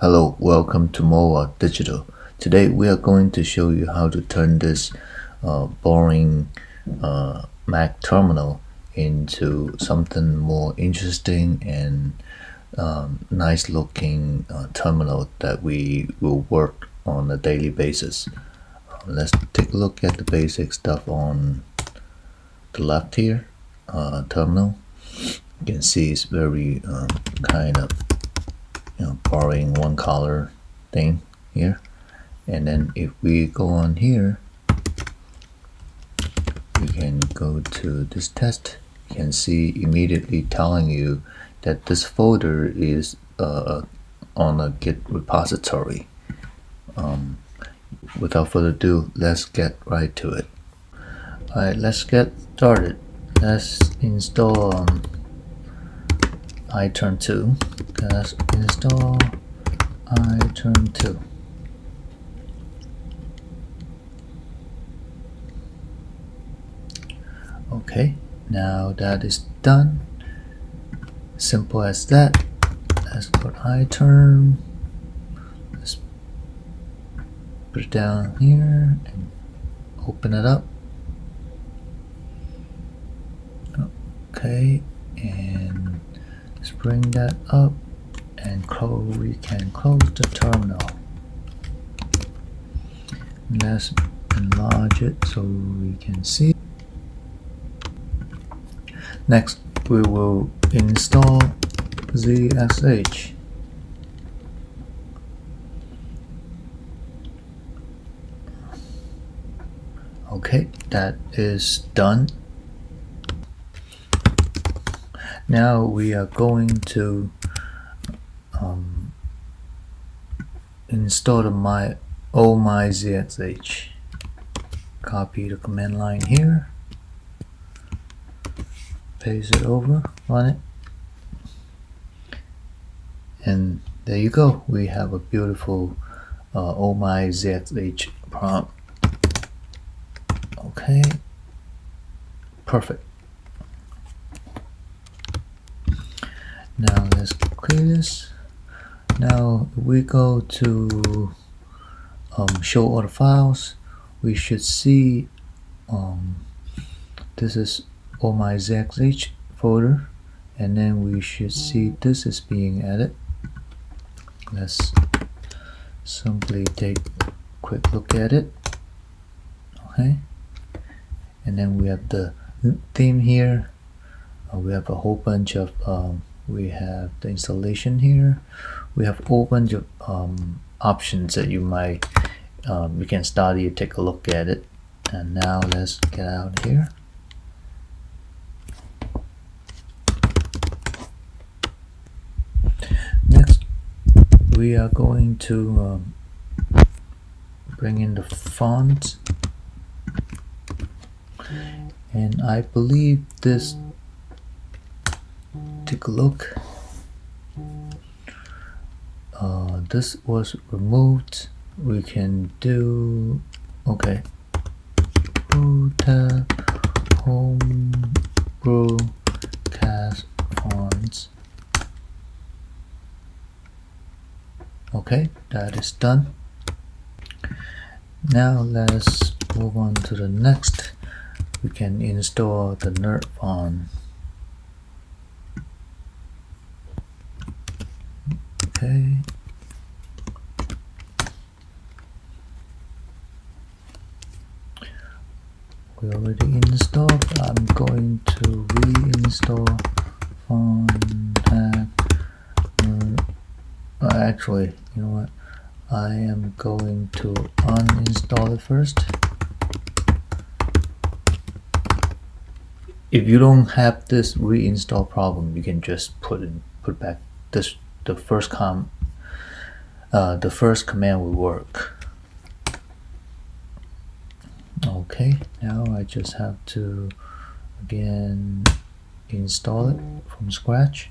Hello, welcome to MOA Digital. Today we are going to show you how to turn this boring Mac terminal into something more interesting and nice looking terminal that we will work on a daily basis. Let's take a look at the basic stuff on the left here. Terminal. You can see it's very kind of borrowing one color thing here, and then if we go on here, we can go to this test. You can see immediately telling you that this folder is on a Git repository. Without further ado, let's get right to it. Alright, let's get started. Let's install iTerm2. Let's install iTerm2. Okay, now that is done. Simple as that. Let's go to iTerm. Let's put it down here and open it up. Okay, and let's bring that up and we can close the terminal. Let's enlarge it so we can see. Next, we will install zsh. Okay, that is done. Now we are going to install my zsh. Copy the command line here, paste it over, run it, and there you go. We have a beautiful zsh prompt. Okay, perfect. Now let's clear this. Now if we go to show all the files, we should see this is zsh folder, and then we should see this is being added. Let's simply take a quick look at it. Okay, and then we have the theme here. We have a whole bunch of we have the installation here. We have a whole bunch of options that you might you can study, take a look at it. And now let's get out here. Next, we are going to bring in the font, and I believe this. Take a look. This was removed. We can do brew tab, home, brew, cask fonts. Okay, that is done. Now let's move on to the next. We can install the nerd font. Okay. We already installed. I'm going to reinstall font tag. Actually, you know what? I am going to uninstall it first. If you don't have this reinstall problem, you can just put back this. The first command will work. Okay, now I just have to again install it from scratch.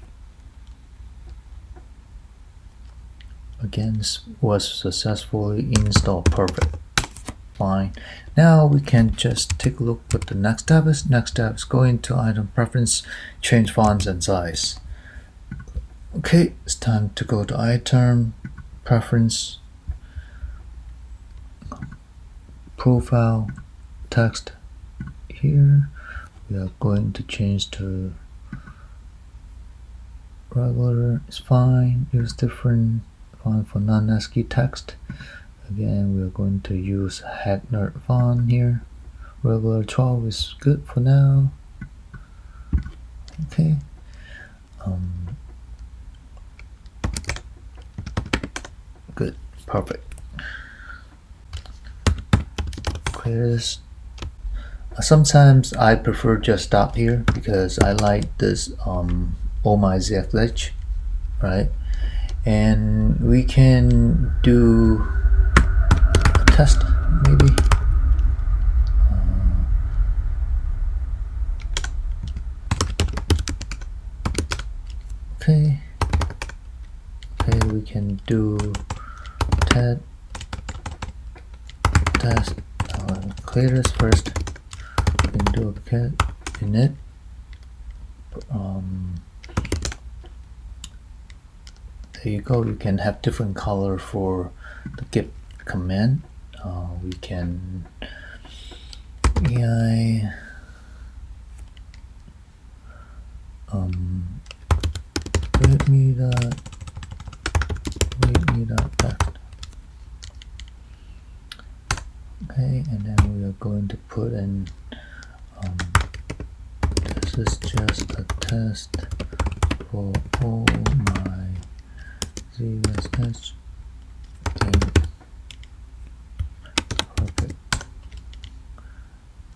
Again, was successfully installed. Perfect. Fine. Now we can just take a look what the next step is. Next step is go into item preference, change fonts and size. Okay, it's time to go to iTerm preference, profile, text. Here we are going to change to regular. It's fine. Use different font for non-ASCII text. Again, we are going to use Hacknerd font here. Regular 12 is good for now. Okay. Good. Perfect. Clear this. Sometimes I prefer just stop here because I like this oh my zsh, right? And we can do a test maybe. Okay. Okay, we can do test. Clear this first. We can do a cat init. There you go. You can have different color for the git command. We can AI readme dot text. Okay, and then we are going to put in this is just a test for all my zsh. Okay, perfect.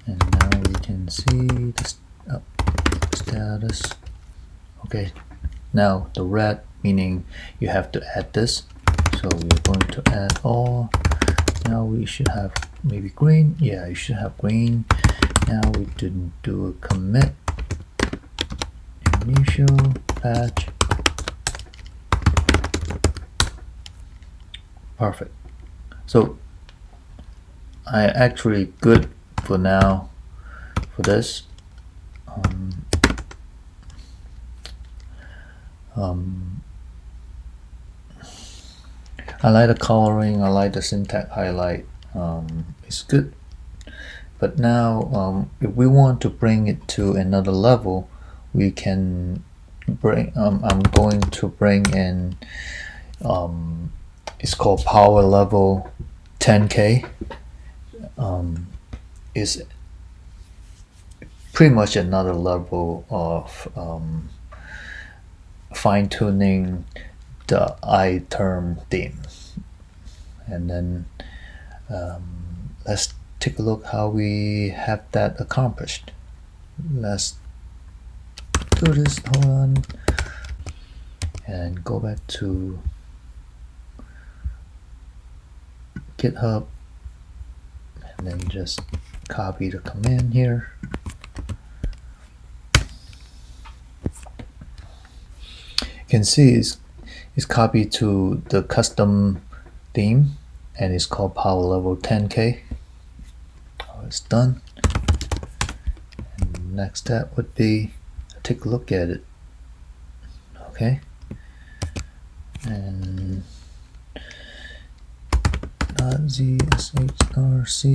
And now we can see the status. Okay, now the red meaning you have to add this, so we're going to add all. Now we should have maybe green. Yeah, you should have green. Now we didn't do a commit. Initial patch. Perfect. So I actually good for now for this. I like the coloring, I like the syntax highlight, it's good. But now if we want to bring it to another level, we can bring, I'm going to bring in, it's called power level 10K. Is pretty much another level of fine-tuning the iTerm theme. And then let's take a look how we have that accomplished. Let's do this. Hold on, and go back to GitHub, and then just copy the command here. You can see it's copied to the custom theme, and it's called power level 10K. It's done. And next step would be take a look at it. Okay, and .zsh-c.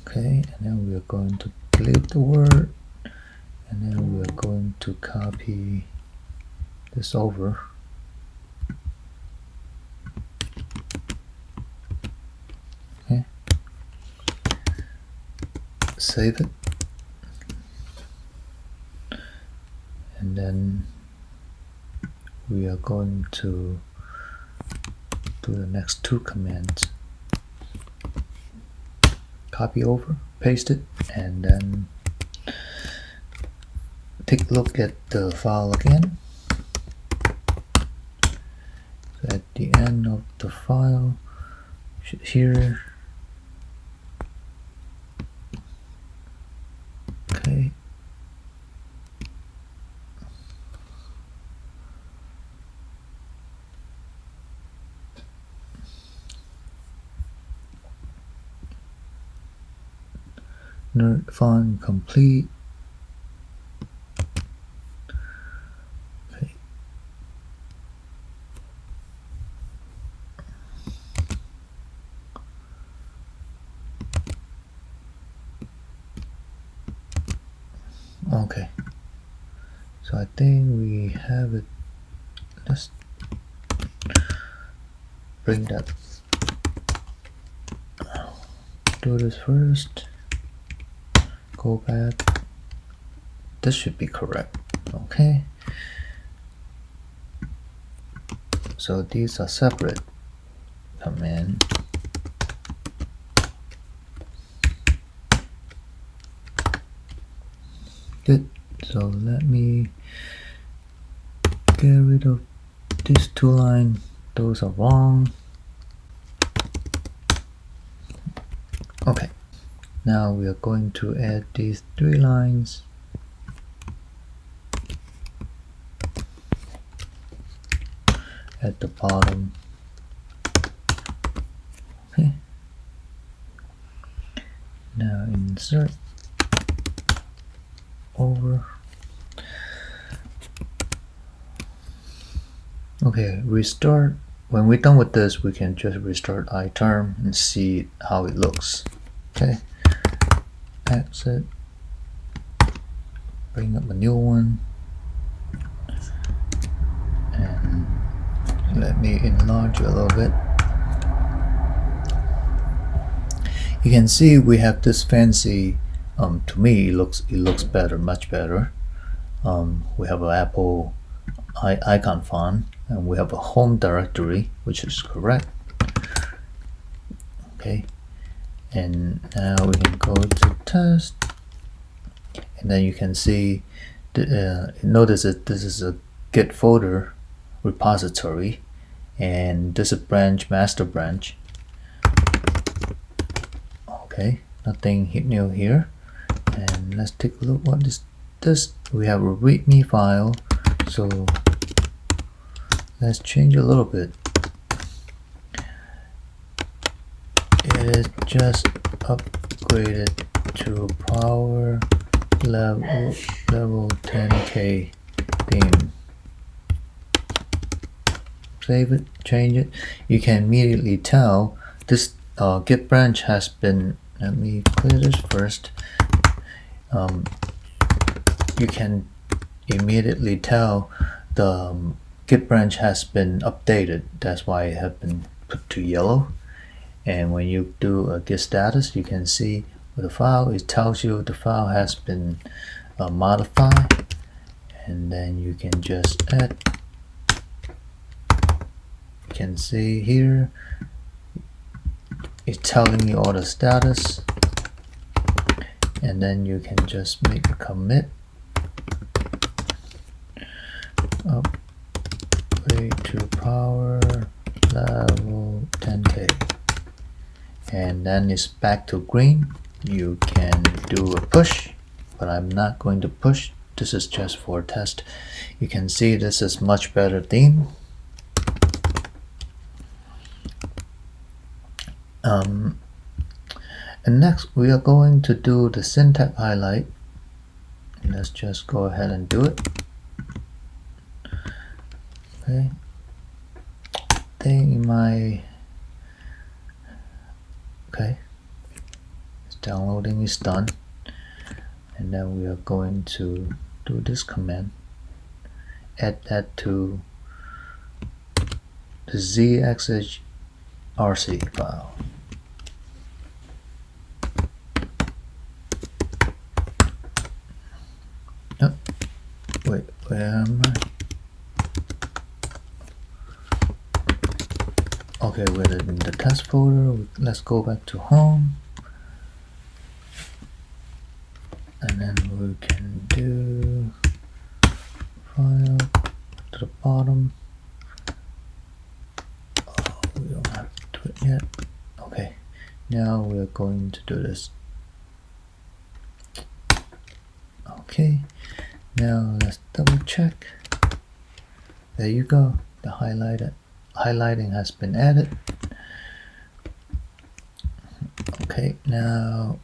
Okay, and then we are going to delete the word, and then we are going to copy this over. Okay, save it, and then we are going to do the next two commands. Copy over, paste it, and then take a look at the file again. So at the end of the file, here, okay, nerd font complete. Okay, so I think we have it. Let's bring that. Do this first. Go back. This should be correct. Okay. So these are separate. Command. Good. So let me get rid of these two lines. Those are wrong. Okay. Now we are going to add these 3 lines. At the bottom. Okay. Now insert over. Okay, restart. When we're done with this, we can just restart iTerm and see how it looks. Okay, exit, bring up a new one, and let me enlarge it a little bit. You can see we have this fancy. To me, it looks better, much better. We have an Apple icon font, and we have a home directory, which is correct. Okay, and now we can go to test, and then you can see. Notice that this is a Git folder repository, and this is branch, master branch. Okay, nothing new here. And let's take a look. What is this? We have a README file, so let's change a little bit. It is just upgraded to power level 10K theme. Save it, change it. You can immediately tell this Git branch has been. Let me clear this first. You can immediately tell the Git branch has been updated. That's why it has been put to yellow. And when you do a Git status, you can see with the file, it tells you the file has been modified. And then you can just add. You can see here, it's telling you all the status. And then you can just make a commit. Upgrade to power level 10K. And then it's back to green. You can do a push, but I'm not going to push. This is just for test. You can see this is much better theme. And next we are going to do the syntax highlight. Let's just go ahead and do it. Okay. Thing in my okay. It's downloading is done. And then we are going to do this command. Add that to the zsh-rc file. Oh, wait, where am I? Okay, we're in the test folder. Let's go back to home. And then we can do file to the bottom. Oh, we don't have to do it yet. Okay, now we're going to do this. Okay, now let's double check. There you go. The highlighting has been added. Okay, now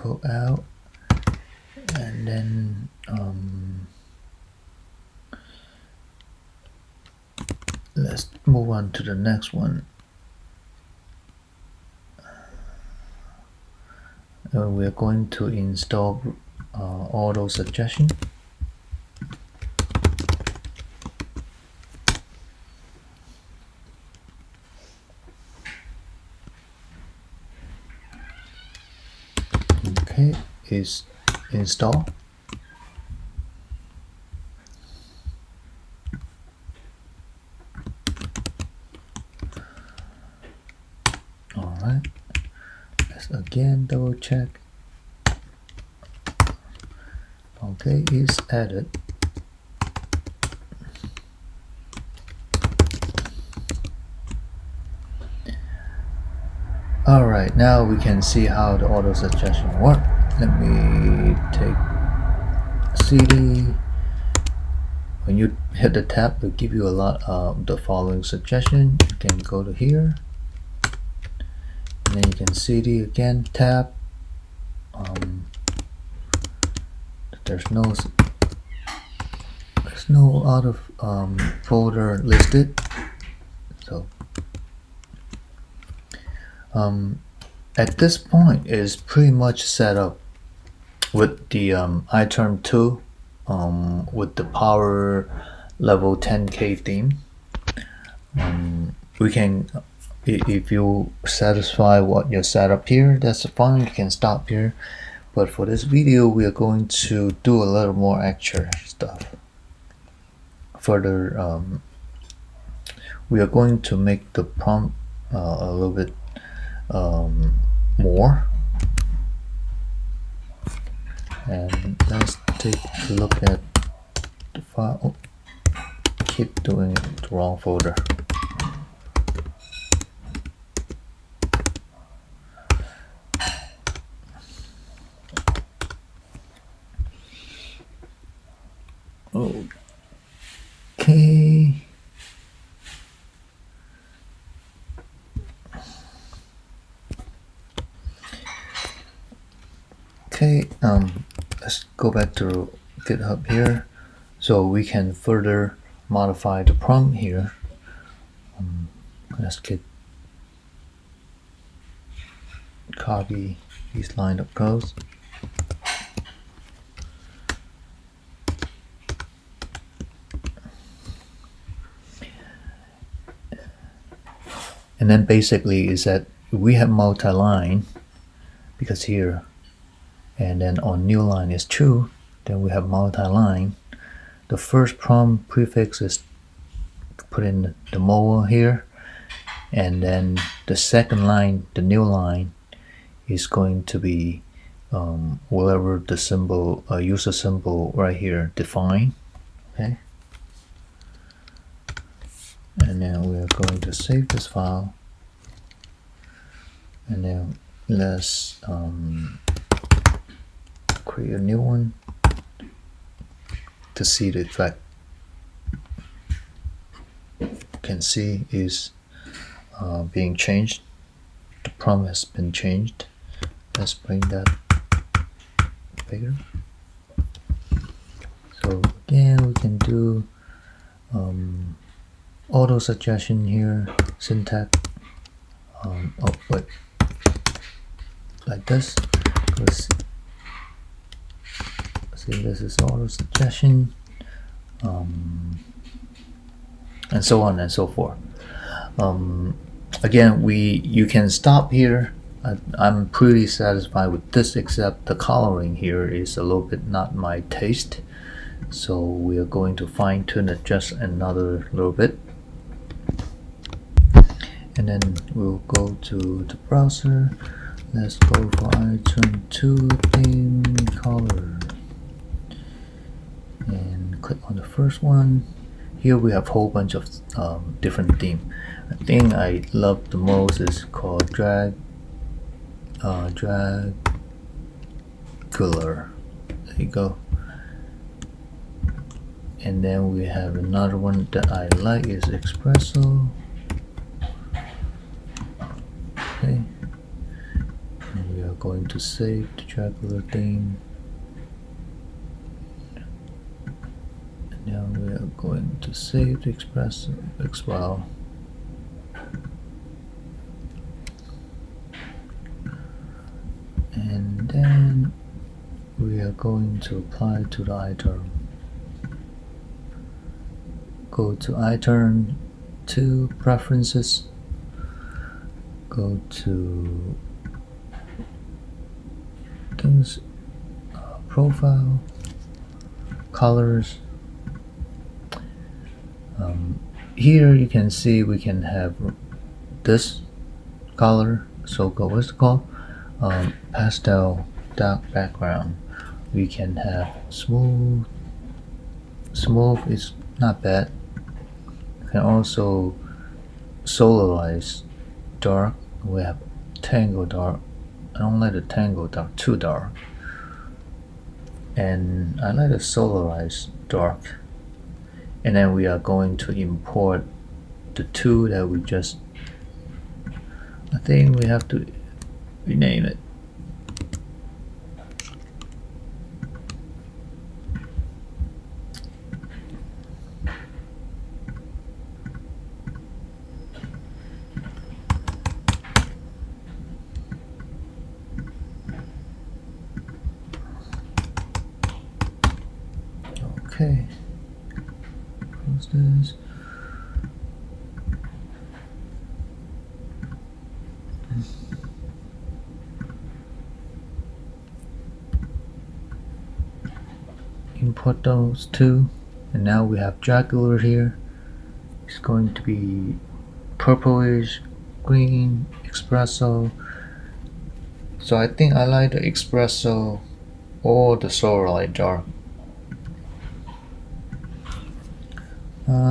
go out and then let's move on to the next one. we're going to install auto suggestion. Okay, is install. Alright, let's again double check. Okay, is added. Alright, now we can see how the auto suggestion works. Let me take CD. When you hit the tab, it will give you a lot of the following suggestion. You can go to here, and then you can CD again, tab. There's no out of folder listed. So at this point is pretty much set up with the iTerm2 with the power level 10K theme. We can, if you satisfy what you set up here, that's fine, you can stop here. But for this video, we are going to do a little more extra stuff. Further, we are going to make the prompt a little bit more. And let's take a look at the file. Oh, keep doing it the wrong folder. Okay. Okay, let's go back to GitHub here, so we can further modify the prompt here. Let's copy these line of codes. And then basically is that we have multi-line, because here, and then on new line is true, then we have multi-line. The first prompt prefix is put in the moa here, and then the second line, the new line, is going to be whatever the symbol, user symbol right here define. Okay. And then we are going to save this file, and then let's create a new one to see the effect. You can see is being changed. The prompt has been changed. Let's bring that bigger. So again, we can do auto suggestion here, syntax. Oh wait, like this. Let's see, this is auto suggestion, and so on and so forth. Again, you can stop here. I'm pretty satisfied with this, except the coloring here is a little bit not my taste. So we are going to fine tune it just another little bit. And then we'll go to the browser. Let's go for iTerm2 theme color. And click on the first one. Here we have a whole bunch of different themes. I think I love the most is called Dracula. There you go. And then we have another one that I like is Expresso. Okay. And we are going to save the Dracula theme. And now we are going to save the Expresso file. And we are going to apply to the iTerm. Go to iTerm2 preferences, go to things, profile, colors. Here you can see we can have this color, so-called, what's it called? Pastel dark background. We can have smooth. Smooth is not bad. You can also solarize dark. We have tangle dark. I don't like the tangle dark, too dark. And I like the solarize dark. And then we are going to import the two that we just, I think we have to rename it. Okay. Close this. Import those two, and now we have Dracula here. It's going to be purplish, green, espresso. So I think I like the espresso or the solarize dark.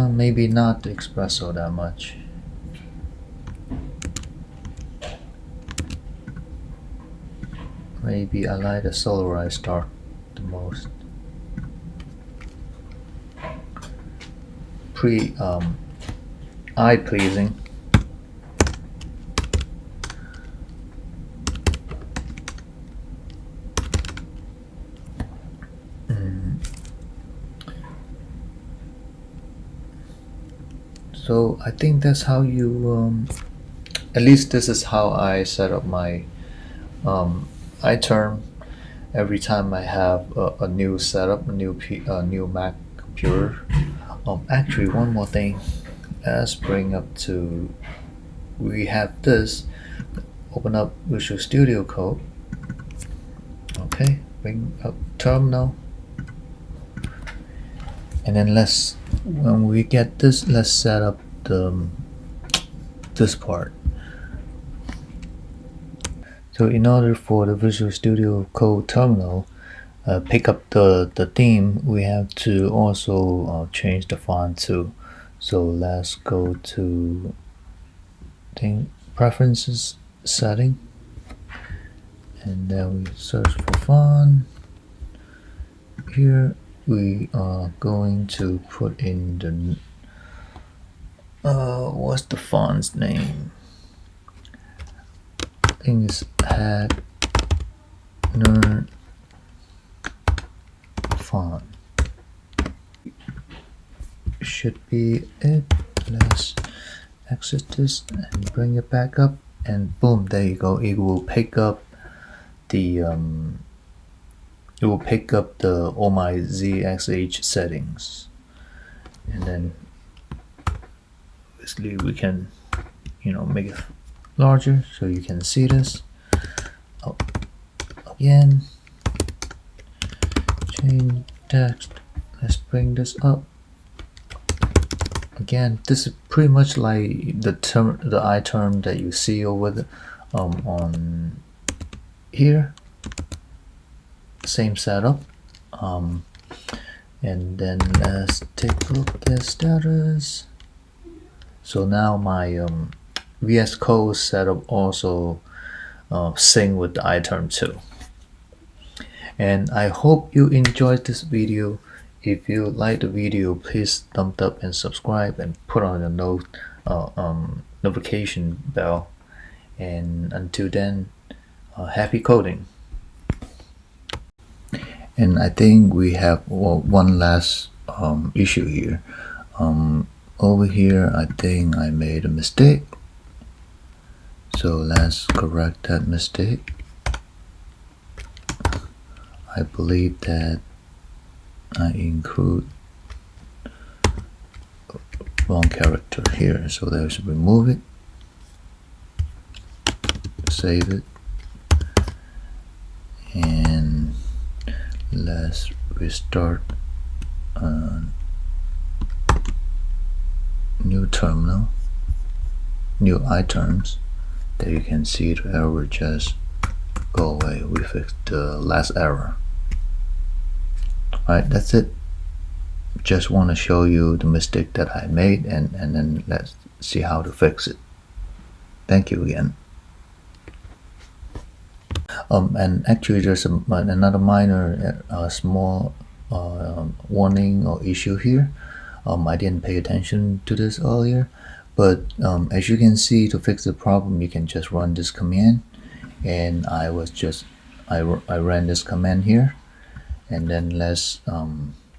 Maybe not the espresso that much. Maybe I like the solarize dark the most. Eye pleasing. So I think that's how you, at least this is how I set up my iTerm. Every time I have a new setup, a new Mac computer. Actually, one more thing. Let's bring up to, we have this. Open up Visual Studio Code. Okay, bring up terminal. And then when we get this, let's set up this part. So in order for the Visual Studio Code terminal pick up the theme, we have to also change the font too. So let's go to preferences setting, and then we search for font. Here we are going to put in the what's the font's name? I think it's nerd font. Should be it. Let's exit this and bring it back up, and boom, there you go. It will pick up the all my zsh settings, and then obviously we can make it larger so you can see this. Again, change text. Let's bring this up. Again, this is pretty much like the iTerm that you see over on here. Same setup. And then let's take a look at status. So now my VSCode setup also sync with the iTerm2. And I hope you enjoyed this video. If you like the video, please thumbs up and subscribe, and put on the notification bell. And until then, happy coding. And I think we have one last issue here. Over here, I think I made a mistake. So let's correct that mistake. I believe that I include wrong character here, so let's remove it, save it, and let's restart a new terminal, new iTerms. There you can see the error just go away. We fixed the last error. Alright, that's it. Just want to show you the mistake that I made, and then let's see how to fix it. Thank you again. And actually there's another minor small warning or issue here. I didn't pay attention to this earlier, but as you can see, to fix the problem you can just run this command, and I ran this command here, and then let's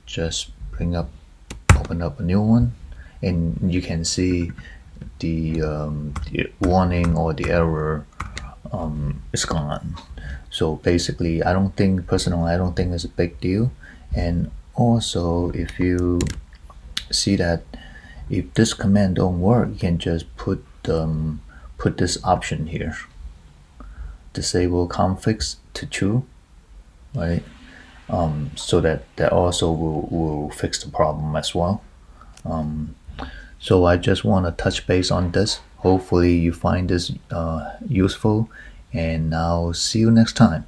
just open up a new one, and you can see the warning or the error is gone. So basically, personally I don't think it's a big deal. And also, if you see that if this command don't work, you can just put this option here, disable configs to true, right? So that also will fix the problem as well. So I just want to touch base on this. Hopefully you find this useful, and I'll see you next time.